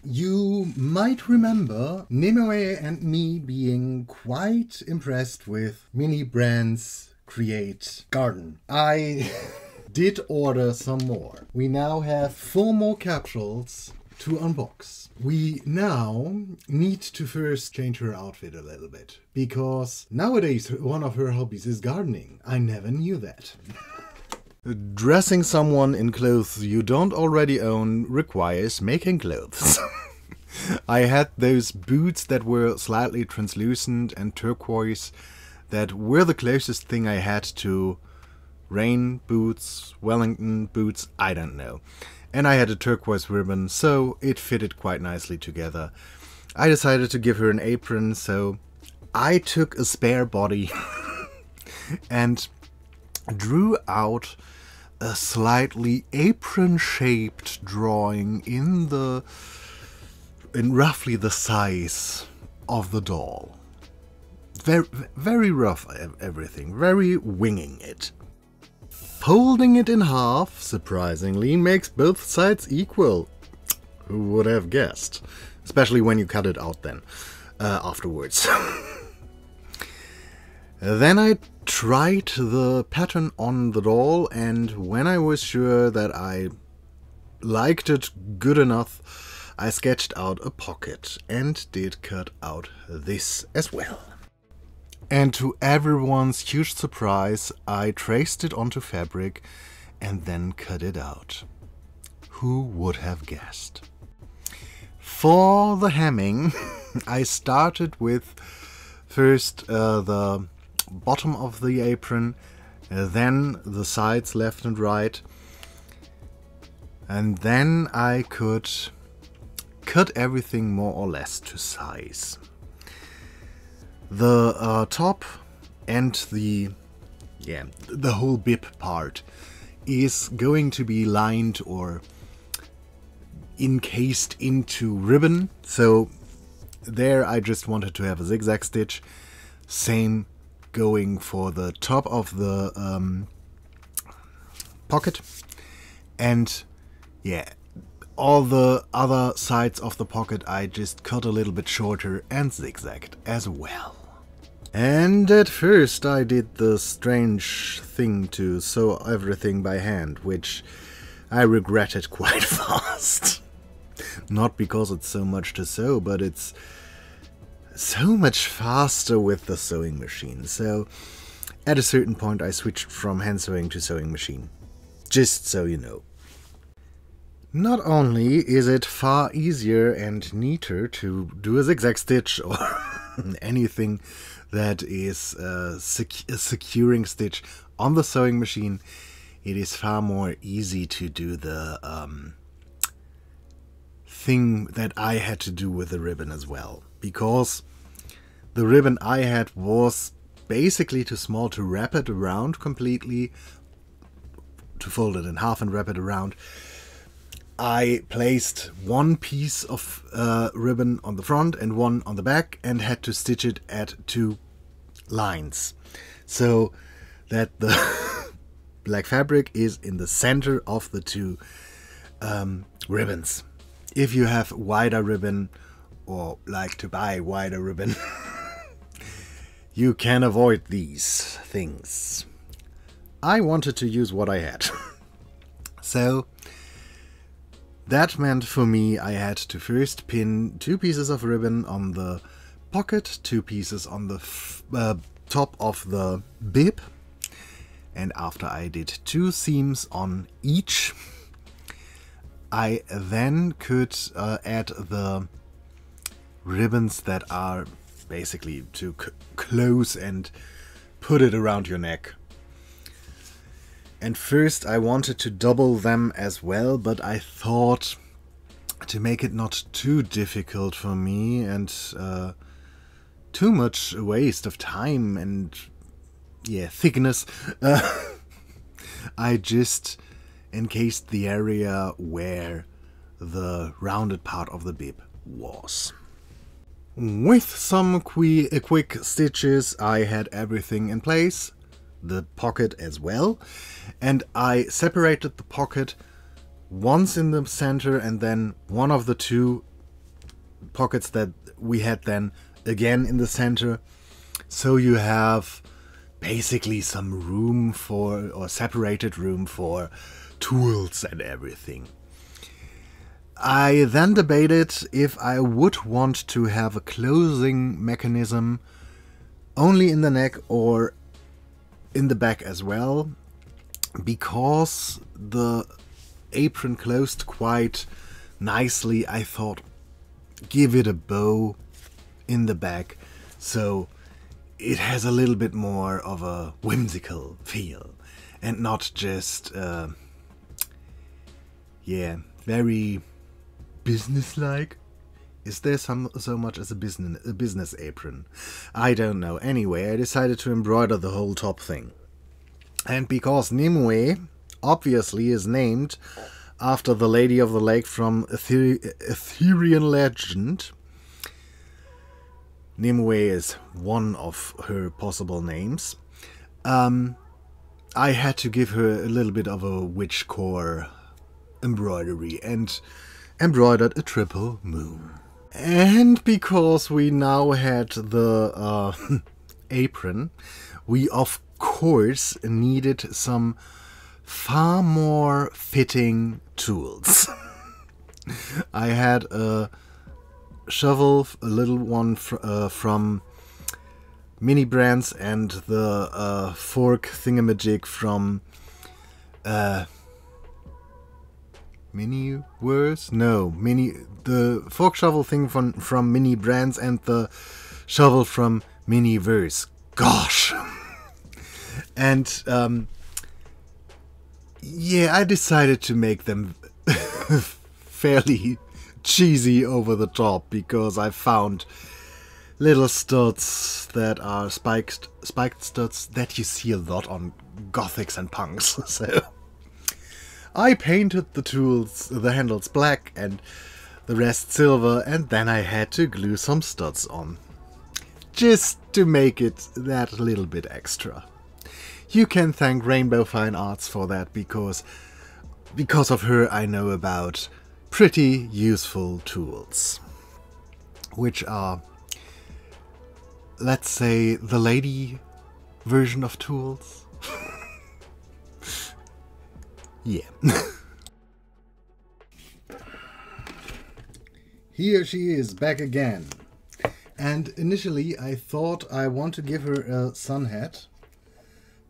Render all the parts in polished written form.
You might remember Nimue and me being quite impressed with Mini Brand's Create Garden. I did order some more. We now have 4 more capsules to unbox. We now need to first change her outfit a little bit, because nowadays one of her hobbies is gardening. I never knew that. Dressing someone in clothes you don't already own requires making clothes. I had those boots that were slightly translucent and turquoise that were the closest thing I had to rain boots, Wellington boots, I don't know. And I had a turquoise ribbon, so it fitted quite nicely together. I decided to give her an apron, so I took a spare body and drew out a slightly apron-shaped drawing in roughly the size of the doll. Very rough everything, very winging it. Folding it in half, surprisingly, makes both sides equal. Who would have guessed? Especially when you cut it out then, afterwards. Then I tried the pattern on the doll, and when I was sure that I liked it good enough, I sketched out a pocket and did cut out this as well. And to everyone's huge surprise, I traced it onto fabric and then cut it out. Who would have guessed? For the hemming, I started with first the bottom of the apron, then the sides left and right, and then I could cut everything more or less to size. The top and the whole bib part is going to be lined or encased into ribbon, so there I just wanted to have a zigzag stitch. Same going for the top of the pocket, and yeah, all the other sides of the pocket I just cut a little bit shorter and zigzagged as well. And at first I did the strange thing to sew everything by hand, which I regretted quite fast. Not because it's so much to sew, but it's so much faster with the sewing machine. So at a certain point I switched from hand sewing to sewing machine. Just so you know. Not only is it far easier and neater to do a zigzag stitch or anything that is a securing stitch on the sewing machine, it is far more easy to do the thing that I had to do with the ribbon as well, because the ribbon I had was basically too small to wrap it around completely, to fold it in half and wrap it around. I placed one piece of ribbon on the front and one on the back and had to stitch it at 2 lines, so that the black fabric is in the center of the 2 ribbons. If you have wider ribbon or like to buy wider ribbon, you can avoid these things. I wanted to use what I had. So that meant for me I had to first pin 2 pieces of ribbon on the pocket, 2 pieces on the top of the bib, and after I did 2 seams on each, I then could add the ribbons that are basically to close and put it around your neck. And first I wanted to double them as well, but I thought to make it not too difficult for me and too much waste of time and thickness, I just encased the area where the rounded part of the bib was. With some quick stitches I had everything in place, the pocket as well, and I separated the pocket once in the center and then one of the 2 pockets that we had then again in the center. So you have basically some room for, or separated room for, tools and everything. I then debated if I would want to have a closing mechanism only in the neck or in the back as well, because the apron closed quite nicely. I thought, give it a bow in the back so it has a little bit more of a whimsical feel and not just very businesslike. Is there so much as a business apron? I don't know. Anyway, I decided to embroider the whole top thing. And because Nimue obviously is named after the Lady of the Lake from Arthurian legend, Nimue is one of her possible names. I had to give her a little bit of a witch core embroidery and embroidered a triple moon. And because we now had the apron, we of course needed some far more fitting tools. I had a shovel, a little one from Mini Brands, and the fork thingamajig from the fork shovel thing from Mini Brands and the shovel from Miniverse. Gosh. And I decided to make them fairly cheesy over the top, because I found little studs that are spiked studs that you see a lot on gothics and punks. So I painted the handles black and the rest silver, and then I had to glue some studs on, just to make it that little bit extra. You can thank Rainbow Fine Arts for that, because of her I know about pretty useful tools, which are, let's say, the lady version of tools. Yeah. Here she is, back again. And initially I thought I want to give her a sun hat,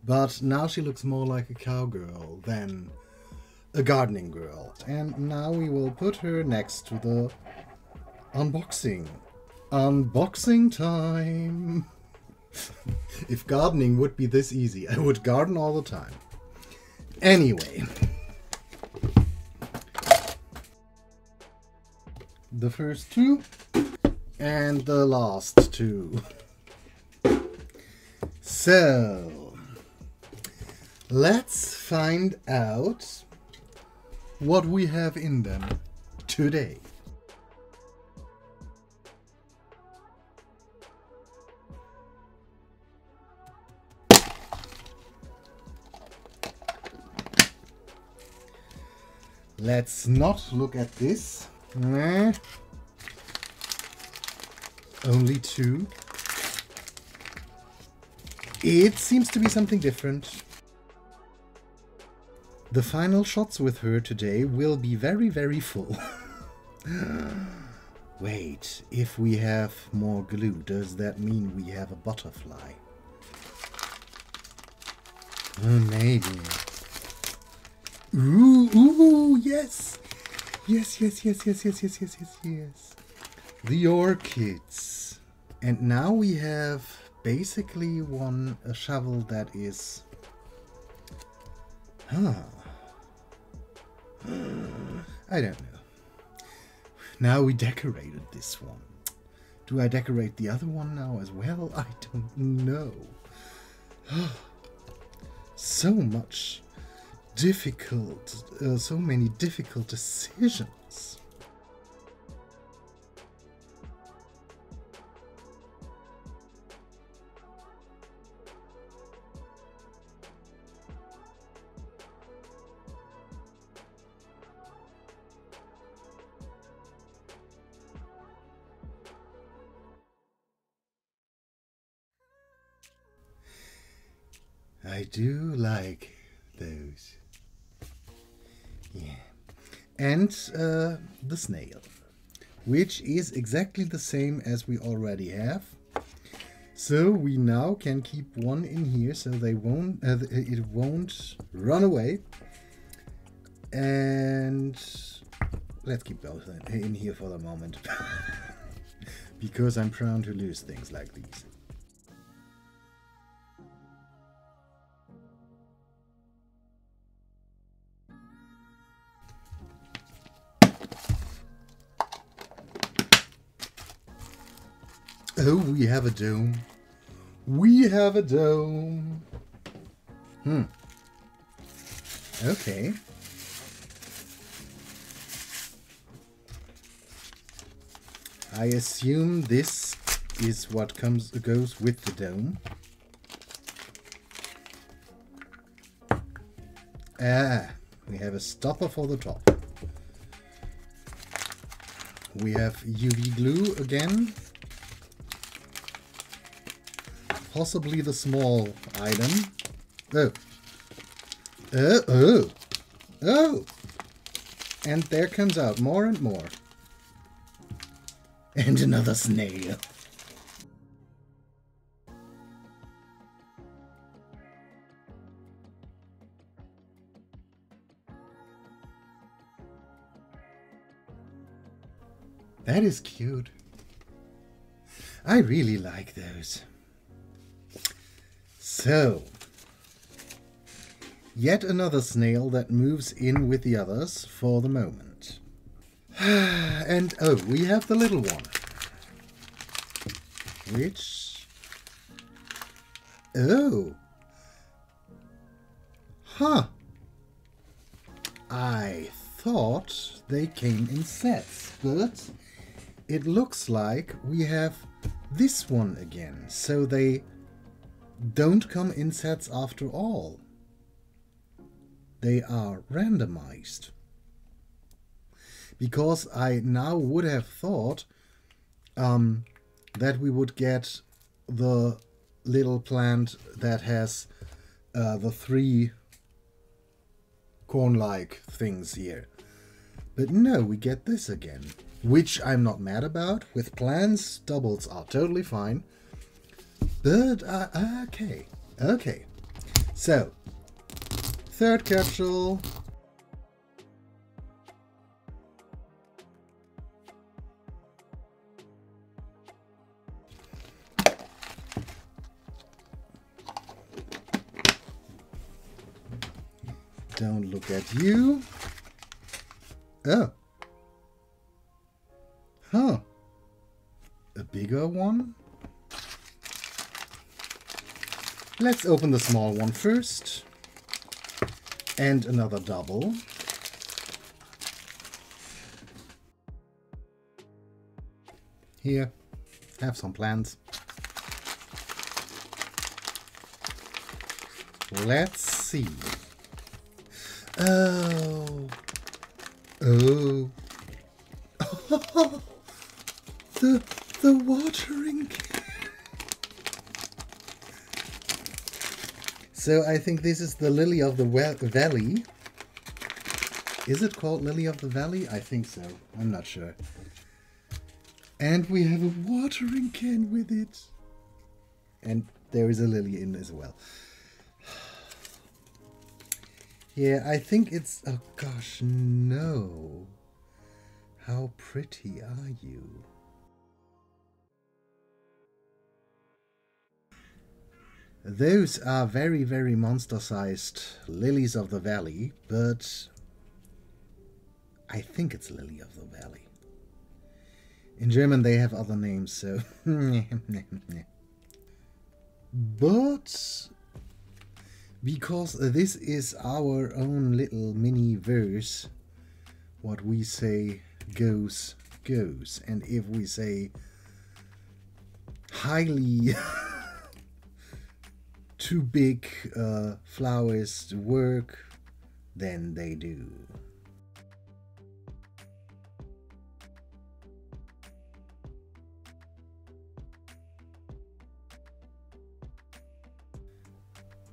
but now she looks more like a cowgirl than a gardening girl. And now we will put her next to the unboxing. Unboxing time! If gardening would be this easy, I would garden all the time. Anyway. The first two and the last two. So, let's find out what we have in them today. Let's not look at this. Nah. Only two. It seems to be something different. The final shots with her today will be very, very full. Wait, if we have more glue, does that mean we have a butterfly? Maybe. Ooh, yes! Yes. The orchids. And now we have basically a shovel that is... I don't know. Now we decorated this one. Do I decorate the other one now as well? I don't know. So much difficult, so many difficult decisions. I do like those. Yeah. And the snail, which is exactly the same as we already have. So we now can keep one in here so they won't it won't run away. And let's keep both in here for the moment. Because I'm prone to lose things like these. Oh, we have a dome. We have a dome. Okay. I assume this is what goes with the dome. Ah, we have a stopper for the top. We have UV glue again. Possibly the small item. Oh. Oh! And there comes out more and more. And another snail. That is cute. I really like those. So, yet another snail that moves in with the others for the moment. And oh, we have the little one. Which... oh. Huh. I thought they came in sets, but it looks like we have this one again. So they don't come in sets after all. They are randomized. Because I now would have thought that we would get the little plant that has the 3 corn-like things here. But no, we get this again. Which I'm not mad about. With plants, doubles are totally fine. But, okay. Okay. So, third capsule. Don't look at you. Oh. Huh. A bigger one? Let's open the small one first. And another double. Here, have some plants. Let's see. Oh. Oh. The watering can. So I think this is the lily of the valley. Is it called lily of the valley? I think so. I'm not sure. And we have a watering can with it. And there is a lily in as well. Yeah, I think it's... oh gosh, no. How pretty are you? Those are very, very monster-sized lilies of the valley, but I think it's lily of the valley. In German they have other names, so... But because this is our own little mini verse, what we say goes, goes. And if we say highly too big flowers to work, then they do.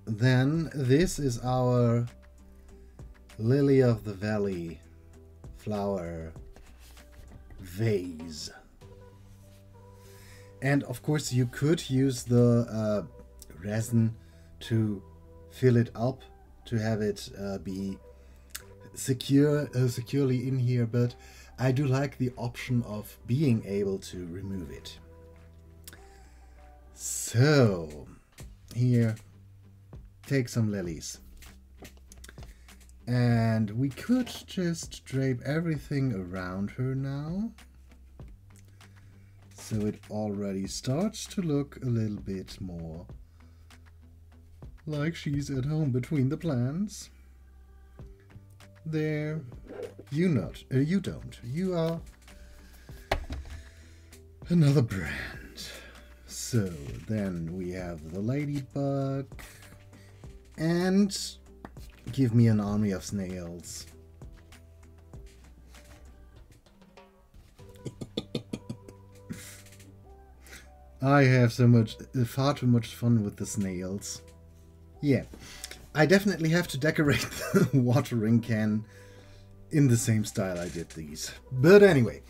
then this is our Lily of the Valley flower vase. And of course you could use the resin to fill it up, to have it be securely in here, but I do like the option of being able to remove it. So here, take some lilies. And we could just drape everything around her now. So it already starts to look a little bit more like she's at home between the plants. There. You don't. You are another brand. So then we have the ladybug. And give me an army of snails. I have far too much fun with the snails. Yeah, I definitely have to decorate the watering can in the same style I did these. But anyway.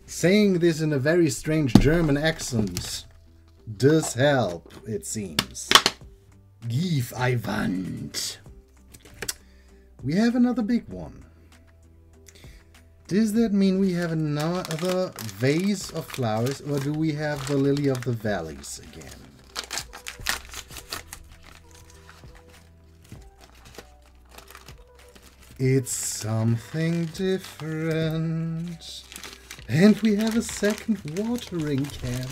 Saying this in a very strange German accent does help, it seems. Give I want. We have another big one. Does that mean we have another vase of flowers, or do we have the Lily of the Valleys again? It's something different. And we have a second watering can.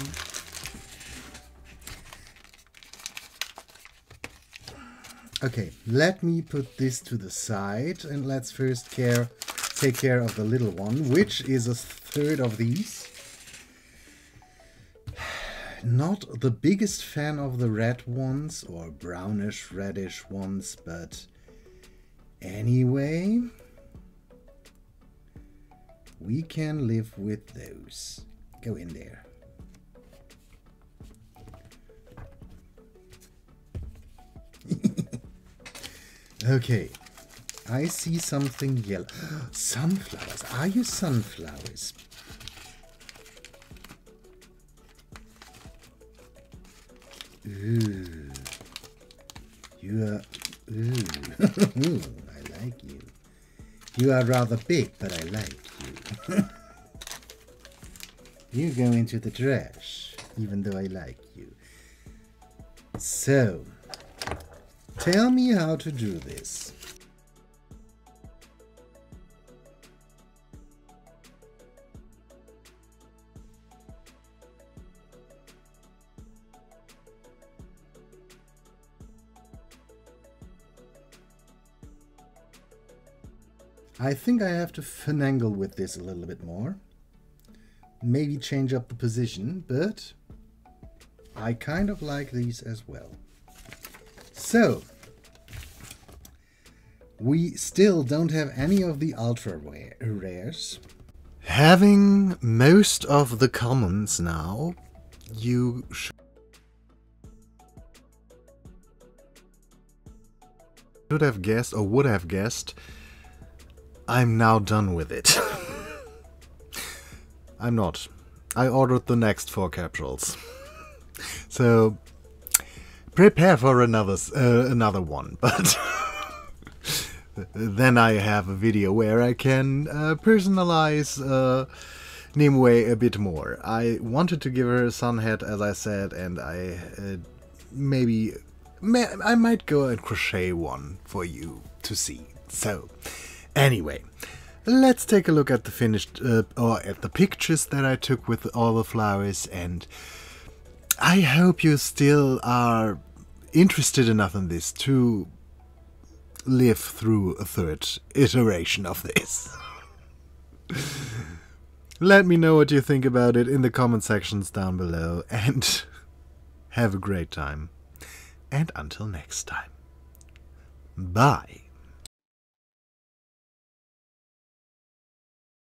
Okay, let me put this to the side and let's first take care of the little one, which is a third of these. Not the biggest fan of the red ones or brownish reddish ones, but anyway, we can live with those. Go in there. Okay, I see something yellow. Sunflowers. Are you sunflowers? Ooh. You are... Ooh. Ooh, I like you. You are rather big, but I like you. You go into the trash, even though I like you. So, tell me how to do this. I think I have to finagle with this a little bit more. Maybe change up the position, but I kind of like these as well. So, we still don't have any of the ultra rares. Having most of the commons now, you should have guessed, or would have guessed, I'm now done with it. I'm not. I ordered the next 4 capsules. So, prepare for another one, but then I have a video where I can personalize Nimue a bit more. I wanted to give her a sun hat, as I said, and I I might go and crochet one for you to see. So, anyway, let's take a look at the finished, or at the pictures that I took with all the flowers, and I hope you still are interested enough in this to live through a third iteration of this. Let me know what you think about it in the comment sections down below, and have a great time. And until next time, bye.